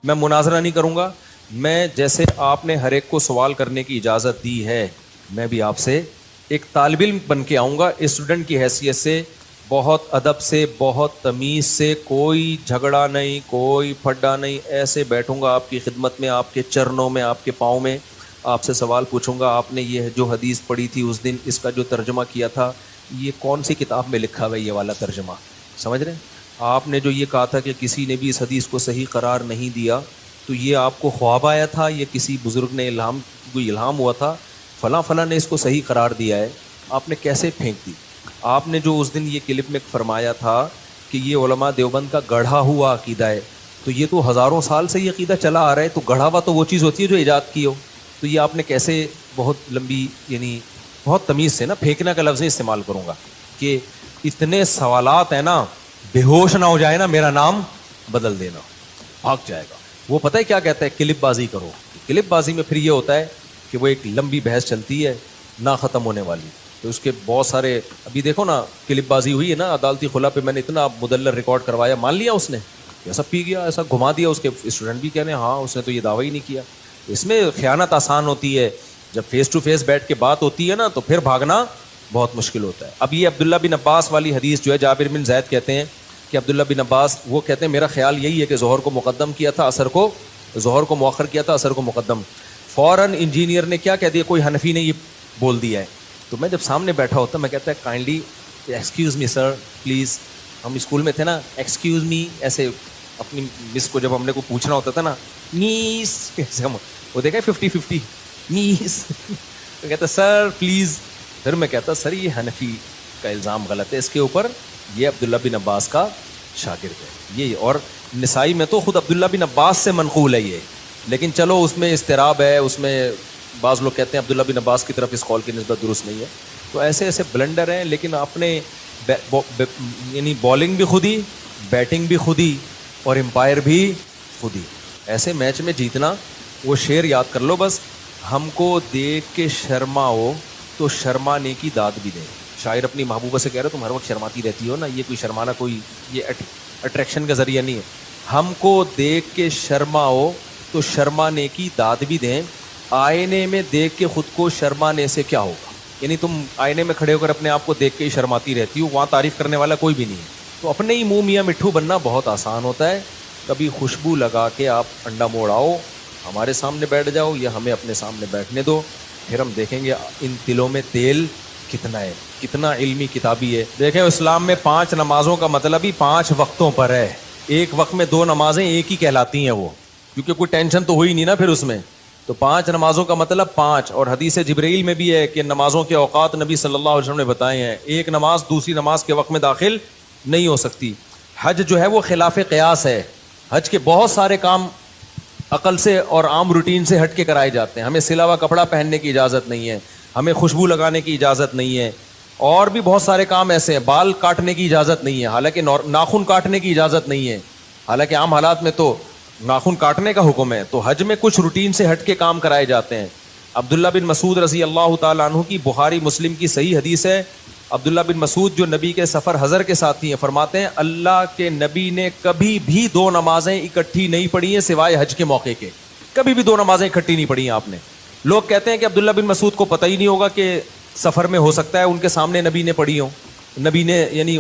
میں مناظرہ نہیں کروں گا. میں جیسے آپ نے ہر ایک کو سوال کرنے کی اجازت دی ہے, میں بھی آپ سے ایک طالب علم بن کے آؤں گا, اسٹوڈنٹ کی حیثیت سے, بہت ادب سے, بہت تمیز سے, کوئی جھگڑا نہیں, کوئی پھڈا نہیں, ایسے بیٹھوں گا آپ کی خدمت میں, آپ کے چرنوں میں, آپ کے پاؤں میں, آپ سے سوال پوچھوں گا. آپ نے یہ جو حدیث پڑھی تھی اس دن, اس کا جو ترجمہ کیا تھا, یہ کون سی کتاب میں لکھا ہوا ہے یہ والا ترجمہ؟ سمجھ رہے ہیں؟ آپ نے جو یہ کہا تھا کہ کسی نے بھی اس حدیث کو صحیح قرار نہیں دیا, تو یہ آپ کو خواب آیا تھا, یہ کسی بزرگ نے الہام ہوا تھا, فلاں فلاں نے اس کو صحیح قرار دیا ہے, آپ نے کیسے پھینک دی؟ آپ نے جو اس دن یہ کلپ میں فرمایا تھا کہ یہ علماء دیوبند کا گڑھا ہوا عقیدہ ہے, تو یہ تو ہزاروں سال سے یہ عقیدہ چلا آ رہا ہے, تو گڑھا ہوا تو وہ چیز ہوتی ہے جو ایجاد کی ہو, تو یہ آپ نے کیسے بہت لمبی, یعنی بہت تمیز سے نا, پھینکنے کا لفظ استعمال کروں گا کہ اتنے سوالات ہیں نا, بے ہوش نہ ہو جائے نا, میرا نام بدل دینا, بھاگ جائے گا. وہ پتہ ہے کیا کہتا ہے؟ کلپ بازی کرو. کلپ بازی میں پھر یہ ہوتا ہے کہ وہ ایک لمبی بحث چلتی ہے نہ ختم ہونے والی, تو اس کے بہت سارے, ابھی دیکھو نا کلپ بازی ہوئی ہے نا عدالتی خلا پہ, میں نے اتنا مدلل ریکارڈ کروایا, مان لیا اس نے, ایسا پی گیا, ایسا گھما دیا, اس کے اسٹوڈنٹ بھی کہنے ہاں اس نے تو یہ دعویٰ ہی نہیں کیا. اس میں خیانت آسان ہوتی ہے, جب فیس ٹو فیس بیٹھ کے بات ہوتی ہے نا تو پھر بھاگنا بہت مشکل ہوتا ہے. اب یہ عبداللہ بن عباس والی حدیث جو ہے, جابر بن زید کہتے ہیں کہ عبداللہ بن عباس وہ کہتے ہیں میرا خیال یہی ہے کہ ظہر کو مقدم کیا تھا, ظہر کو مؤخر کیا تھا, عصر کو مقدم. فوراً انجینئر نے کیا کہہ دیا, کوئی حنفی نے یہ بول دیا ہے. تو میں جب سامنے بیٹھا ہوتا میں کہتا ہے kindly excuse me sir please. ہم اسکول میں تھے نا, ایکسکیوز می ایسے اپنی مس کو جب ہم نے کو پوچھنا ہوتا تھا نا, میس ایسے ہم وہ دیکھا 50-50 میس, تو کہتا سر پلیز. پھر میں کہتا سر یہ حنفی کا الزام غلط ہے اس کے اوپر, یہ عبداللہ بن عباس کا شاگرد ہے یہ, اور نسائی میں تو خود عبداللہ بن عباس سے منقول ہے یہ, لیکن چلو اس میں اضطراب ہے, اس میں بعض لوگ کہتے ہیں عبداللہ بن عباس کی طرف اس قول کی نسبت درست نہیں ہے. تو ایسے ایسے بلنڈر ہیں, لیکن اپنے یعنی بالنگ بھی خود ہی, بیٹنگ بھی خود ہی, اور امپائر بھی خود ہی. ایسے میچ میں جیتنا, وہ شعر یاد کر لو بس, ہم کو دیکھ کے شرماؤ تو شرمانے کی داد بھی دیں. شاعر اپنی محبوبہ سے کہہ رہے تم ہر وقت شرماتی رہتی ہو نا, یہ کوئی شرمانا کوئی یہ اٹریکشن کا ذریعہ نہیں ہے. ہم کو دیکھ کے شرماؤ تو شرمانے کی داد بھی دیں, آئینے میں دیکھ کے خود کو شرمانے سے کیا ہوگا. یعنی تم آئینے میں کھڑے ہو کر اپنے آپ کو دیکھ کے ہی شرماتی رہتی ہو, وہاں تعریف کرنے والا کوئی بھی نہیں ہے. تو اپنے ہی منہ میاں مٹھو بننا بہت آسان ہوتا ہے. کبھی خوشبو لگا کے آپ انڈا موڑ آؤ, ہمارے سامنے بیٹھ جاؤ یا ہمیں اپنے سامنے بیٹھنے دو, پھر ہم دیکھیں گے ان تلوں میں تیل کتنا ہے, کتنا علمی کتابی ہے. دیکھیں اسلام میں 5 نمازوں کا مطلب ہی 5 وقتوں پر ہے. ایک وقت میں 2 نمازیں ایک ہی کہلاتی ہیں وہ, کیونکہ کوئی ٹینشن تو ہوئی نہیں نا پھر اس میں. تو 5 نمازوں کا مطلب 5, اور حدیث جبرائیل میں بھی ہے کہ نمازوں کے اوقات نبی صلی اللہ علیہ وسلم نے بتائے ہیں, ایک نماز دوسری نماز کے وقت میں داخل نہیں ہو سکتی. حج جو ہے وہ خلاف قیاس ہے, حج کے بہت سارے کام عقل سے اور عام روٹین سے ہٹ کے کرائے جاتے ہیں. ہمیں سلا ہوا کپڑا پہننے کی اجازت نہیں ہے, ہمیں خوشبو لگانے کی اجازت نہیں ہے, اور بھی بہت سارے کام ایسے ہیں. بال کاٹنے کی اجازت نہیں ہے, حالانکہ ناخن کاٹنے کی اجازت نہیں ہے, حالانکہ عام حالات میں تو ناخن کاٹنے کا حکم ہے. تو حج میں کچھ روٹین سے ہٹ کے کام کرائے جاتے ہیں. عبداللہ بن مسعود رضی اللہ تعالیٰ عنہ کی بخاری مسلم کی صحیح حدیث ہے. عبداللہ بن مسعود جو نبی کے سفر حضر کے ساتھی ہیں, فرماتے ہیں اللہ کے نبی نے کبھی بھی 2 نمازیں اکٹھی نہیں پڑھی ہیں سوائے حج کے موقع کے. کبھی بھی 2 نمازیں اکٹھی نہیں پڑھی ہیں آپ نے. لوگ کہتے ہیں کہ عبداللہ بن مسعود کو پتہ ہی نہیں ہوگا کہ سفر میں ہو سکتا ہے ان کے سامنے نبی نے پڑھی ہو, نبی نے یعنی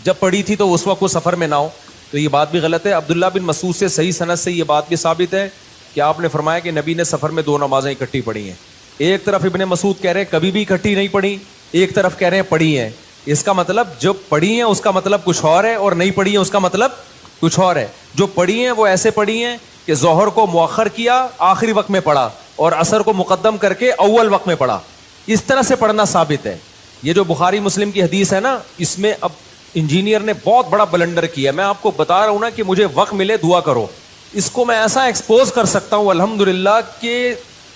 جب پڑھی تھی تو اس وقت وہ سفر میں نہ ہو. تو یہ بات بھی غلط ہے. عبداللہ بن مسعود سے صحیح سند سے یہ بات بھی ثابت ہے کہ آپ نے فرمایا کہ نبی نے سفر میں 2 نمازیں اکٹھی پڑھی ہیں. ایک طرف ابن مسعود کہہ رہے ہیں کبھی بھی اکٹھی نہیں پڑھی, ایک طرف کہہ رہے ہیں پڑھی ہیں. اس کا مطلب جو پڑھی ہیں اس کا مطلب کچھ اور ہے, اور نہیں پڑھی ہیں اس کا مطلب کچھ اور ہے. جو پڑھی ہیں وہ ایسے پڑھی ہیں کہ ظہر کو مؤخر کیا آخری وقت میں پڑھا, اور عصر کو مقدم کر کے اول وقت میں پڑھا. اس طرح سے پڑھنا ثابت ہے. یہ جو بخاری مسلم کی حدیث ہے نا, اس میں اب انجینئر نے بہت بڑا بلنڈر کیا. میں آپ کو بتا رہا ہوں نا کہ مجھے وقت ملے دعا کرو, اس کو میں ایسا ایکسپوز کر سکتا ہوں الحمدللہ کہ,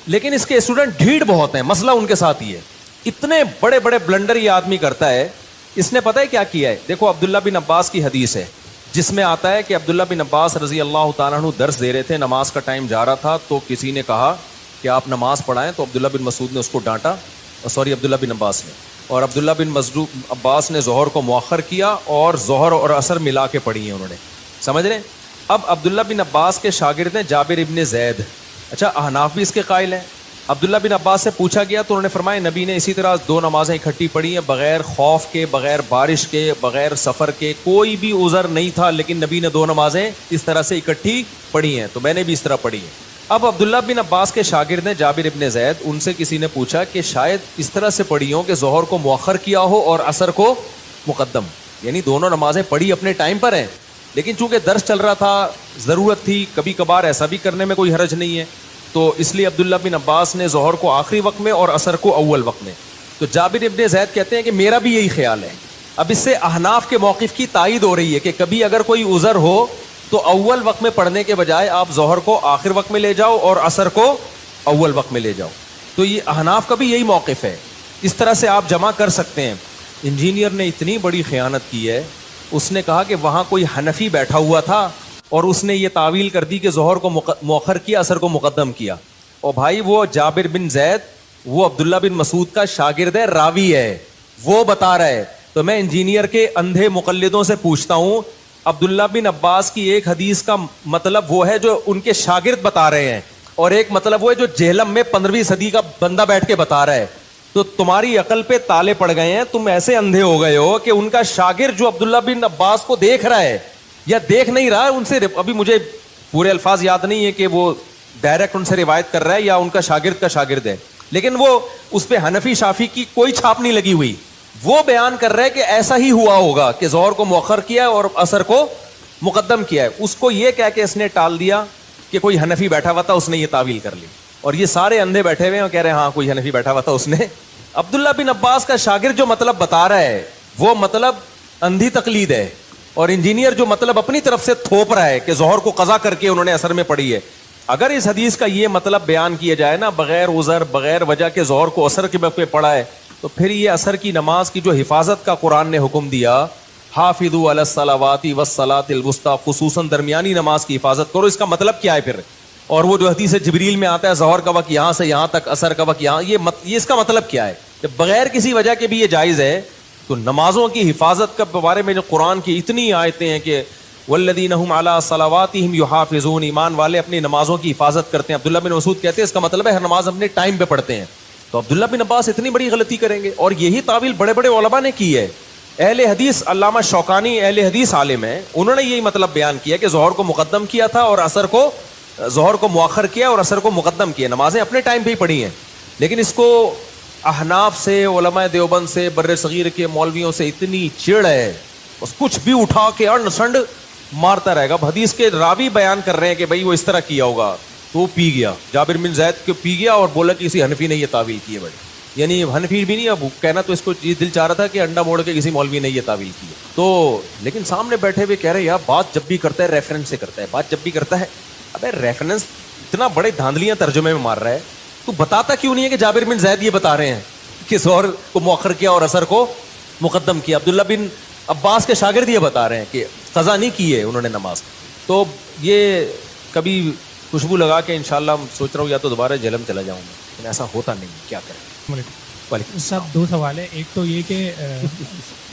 لیکن اس کے اسٹوڈنٹ ڈھیڑ بہت ہیں. مسئلہ ان کے ساتھ ہی ہے, اتنے بڑے بڑے بلنڈر یہ آدمی کرتا ہے. اس نے پتہ ہے کیا کیا ہے؟ دیکھو عبداللہ بن عباس کی حدیث ہے جس میں آتا ہے کہ عبداللہ بن عباس رضی اللہ تعالیٰ عنہ درس دے رہے تھے, نماز کا ٹائم جا رہا تھا, تو کسی نے کہا کہ آپ نماز پڑھائیں. تو عبداللہ بن مسعود نے اس کو ڈانٹا, عبداللہ بن عباس نے, اور عبداللہ بن عباس نے ظہر کو مؤخر کیا اور ظہر اور عصر ملا کے پڑھی ہیں انہوں نے. سمجھ رہے ہیں؟ اب عبداللہ بن عباس کے شاگرد ہیں جابر ابن زید. اچھا احناف بھی اس کے قائل ہیں. عبداللہ بن عباس سے پوچھا گیا تو انہوں نے فرمایا نبی نے اسی طرح 2 نمازیں اکٹھی پڑھی ہیں بغیر خوف کے, بغیر بارش کے, بغیر سفر کے, کوئی بھی عذر نہیں تھا, لیکن نبی نے 2 نمازیں اس طرح سے اکٹھی پڑھی ہیں, تو میں نے بھی اس طرح پڑھی ہیں. اب عبداللہ بن عباس کے شاگرد ہیں جابر ابن زید, ان سے کسی نے پوچھا کہ شاید اس طرح سے پڑھی ہوں کہ ظہر کو مؤخر کیا ہو اور عصر کو مقدم, یعنی دونوں نمازیں پڑھی اپنے ٹائم پر ہیں, لیکن چونکہ درس چل رہا تھا, ضرورت تھی, کبھی کبھار ایسا بھی کرنے میں کوئی حرج نہیں ہے, تو اس لیے عبداللہ بن عباس نے ظہر کو آخری وقت میں اور عصر کو اول وقت میں. تو جابر ابن زید کہتے ہیں کہ میرا بھی یہی خیال ہے. اب اس سے احناف کے موقف کی تائید ہو رہی ہے کہ کبھی اگر کوئی عذر ہو تو اول وقت میں پڑھنے کے بجائے آپ ظہر کو آخر وقت میں لے جاؤ اور عصر کو اول وقت میں لے جاؤ. تو یہ احناف کا بھی یہی موقف ہے, اس طرح سے آپ جمع کر سکتے ہیں. انجینئر نے اتنی بڑی خیانت کی ہے, اس نے کہا کہ وہاں کوئی حنفی بیٹھا ہوا تھا اور اس نے یہ تعویل کر دی کہ ظہر کو مؤخر کیا, عصر کو مقدم کیا. اور بھائی وہ جابر بن زید وہ عبداللہ بن مسعود کا شاگرد ہے, راوی ہے, وہ بتا رہا ہے. تو میں انجینئر کے اندھے مقلدوں سے پوچھتا ہوں, عبداللہ بن عباس کی ایک حدیث کا مطلب وہ ہے جو ان کے شاگرد بتا رہے ہیں, اور ایک مطلب وہ ہے جو جہلم میں 15ویں صدی کا بندہ بیٹھ کے بتا رہا ہے. تو تمہاری عقل پہ تالے پڑ گئے ہیں, تم ایسے اندھے ہو گئے ہو کہ ان کا شاگرد جو عبداللہ بن عباس کو دیکھ رہا ہے یا دیکھ نہیں رہا, ان سے ابھی مجھے پورے الفاظ یاد نہیں ہے کہ وہ ڈائریکٹ ان سے روایت کر رہا ہے یا ان کا شاگرد ہے, لیکن وہ اس پہ حنفی شافی کی کوئی چھاپ نہیں لگی ہوئی. وہ بیان کر رہا ہے کہ ایسا ہی ہوا ہوگا کہ ظہر کو مؤخر کیا اور عصر کو مقدم کیا ہے. اس کو یہ کہہ کے اس نے ٹال دیا کہ کوئی حنفی بیٹھا ہوا تھا, اس نے یہ تعویل کر لی, اور یہ سارے اندھے بیٹھے ہوئے ہیں اور کہہ رہے ہیں ہاں کوئی حنفی بیٹھا ہوا تھا, اس نے. عبداللہ بن عباس کا شاگرد جو مطلب بتا رہا ہے وہ مطلب اندھی تقلید ہے, اور انجینئر جو مطلب اپنی طرف سے تھوپ رہا ہے کہ ظہر کو قضا کر کے انہوں نے عصر میں پڑھی ہے. اگر اس حدیث کا یہ مطلب بیان کیا جائے نا, بغیر عذر بغیر وجہ کے ظہر کو عصر کے وقت پہ پڑھا ہے, تو پھر یہ عصر کی نماز کی جو حفاظت کا قرآن نے حکم دیا, حافظوا علی الصلوات والصلاۃ الوسطی, خصوصاً درمیانی نماز کی حفاظت کرو, اس کا مطلب کیا ہے پھر؟ اور وہ جو حدیث جبریل میں آتا ہے ظہر کا وقت یہاں سے یہاں تک, عصر کا وقت یہاں, یہ اس کا مطلب کیا ہے؟ جب بغیر کسی وجہ کے بھی یہ جائز ہے, تو نمازوں کی حفاظت کے بارے میں جو قرآن کی اتنی آیتیں ہیں کہ والذین هم علی صلواتہم یحافظون, ایمان والے اپنی نمازوں کی حفاظت کرتے ہیں. عبداللہ بن مسعود کہتے ہیں اس کا مطلب ہے ہر نماز اپنے ٹائم پہ پڑھتے ہیں. تو عبداللہ بن عباس اتنی بڑی غلطی کریں گے؟ اور یہی تعویل بڑے بڑے علماء نے کی ہے. اہل حدیث علامہ شوکانی اہل حدیث عالم ہیں, انہوں نے یہی مطلب بیان کیا کہ ظہر کو مقدم کیا تھا اور عصر کو, ظہر کو مؤخر کیا اور عصر کو مقدم کیا, نمازیں اپنے ٹائم پہ ہی پڑھی ہیں. لیکن اس کو احناف سے, علماء دیوبند سے, بر صغیر کے مولویوں سے اتنی چڑ ہے, بس کچھ بھی اٹھا کے انڈ سنڈ مارتا رہے گا. حدیث کے راوی بیان کر رہے ہیں کہ بھائی وہ اس طرح کیا ہوگا, تو وہ پی گیا, جابر بن زید کو پی گیا اور بولا کہ کسی حنفی نے یہ تعویل کی ہے. بھائی یعنی حنفی بھی نہیں, اب کہنا تو اس کو یہ دل چاہ رہا تھا کہ انڈا موڑ کے کسی مولوی نے یہ تعویل کی ہے. تو لیکن سامنے بیٹھے ہوئے کہہ رہے یار بات جب بھی کرتا ہے ریفرنس سے کرتا ہے, بات جب بھی کرتا ہے, ابے ریفرنس اتنا بڑے دھاندلیاں ترجمے میں مار رہا ہے, تو بتاتا کیوں نہیں ہے کہ جابر بن زید یہ بتا رہے ہیں کہ ظہر کو مؤخر کیا اور عصر کو مقدم کیا. عبداللہ بن عباس کے شاگرد یہ بتا رہے ہیں کہ قضا نہیں کی ہے انہوں نے نماز. تو یہ کبھی خوشبو لگا کے انشاءاللہ سوچ رہا ہوں یا تو دوبارہ جہلم چلا جاؤں گا, لیکن ایسا ہوتا نہیں, کیا کریں. وعلیکم صاحب, 2 سوال ہے. ایک تو یہ کہ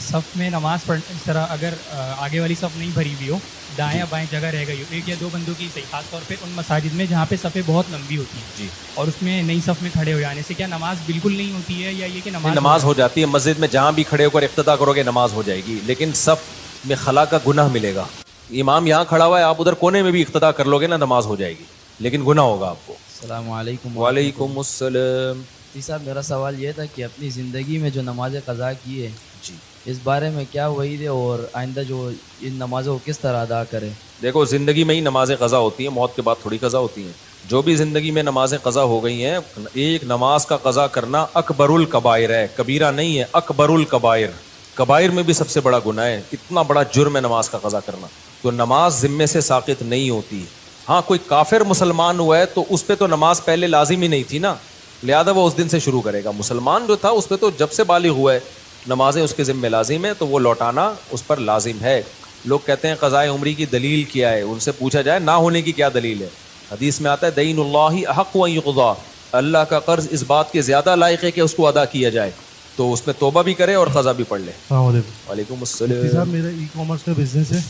صف میں نماز پڑھ اس طرح اگر آگے والی صف نہیں بھری ہوئی ہو, دائیں یا بائیں جگہ رہ گئی ہو, 1 یا 2 بندوں کی صحیح, خاص طور پہ ان مساجد میں جہاں پہ صفیں بہت لمبی ہوتی ہیں جی, اور اس میں نئی صف میں کھڑے ہو جانے سے کیا نماز بالکل نہیں ہوتی ہے, یا یہ کہ نماز ہو جاتی ہے؟ مسجد میں جہاں بھی کھڑے ہو کر اقتدا کرو گے نماز ہو جائے گی, لیکن صف میں خلا کا گناہ ملے گا. امام یہاں کھڑا ہوا ہے, آپ ادھر کونے میں بھی اقتدا کر لو گے نا, نماز ہو جائے گی, لیکن گناہ ہوگا آپ کو. السلام علیکم. وعلیکم السلام. جی صاحب, میرا سوال یہ تھا کہ اپنی زندگی میں جو نماز قضا کی ہے جی, اس بارے میں کیا وعید ہے, اور آئندہ جو ان نمازوں کو کس طرح ادا کرے؟ دیکھو زندگی میں ہی نمازیں قضا ہوتی ہیں, موت کے بعد تھوڑی قضا ہوتی ہیں. جو بھی زندگی میں نمازیں قضا ہو گئی ہیں, ایک نماز کا قضا کرنا اکبر الکبائر ہے, کبیرہ نہیں ہے, اکبر الکبائر. کبائر میں بھی سب سے بڑا گناہ ہے, اتنا بڑا جرم ہے نماز کا قضا کرنا. تو نماز ذمے سے ساقط نہیں ہوتی. ہاں کوئی کافر مسلمان ہوا ہے تو اس پہ تو نماز پہلے لازم ہی نہیں تھی نا, لہذا وہ اس دن سے شروع کرے گا. مسلمان جو تھا اس پہ تو جب سے بالغ ہوا ہے نمازیں اس کے ذمہ لازم ہے, تو وہ لوٹانا اس پر لازم ہے. لوگ کہتے ہیں قضائے عمری کی دلیل کیا ہے, ان سے پوچھا جائے نہ ہونے کی کیا دلیل ہے. حدیث میں آتا ہے دین اللہ احق ان یقضی, اللہ کا قرض اس بات کے زیادہ لائق ہے کہ اس کو ادا کیا جائے, تو اس میں توبہ بھی کرے اور قضا بھی پڑھ لے. السلام علیکم. وعلیکم السلام. صاحب میرا ای کامرس کا بزنس ہے,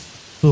تو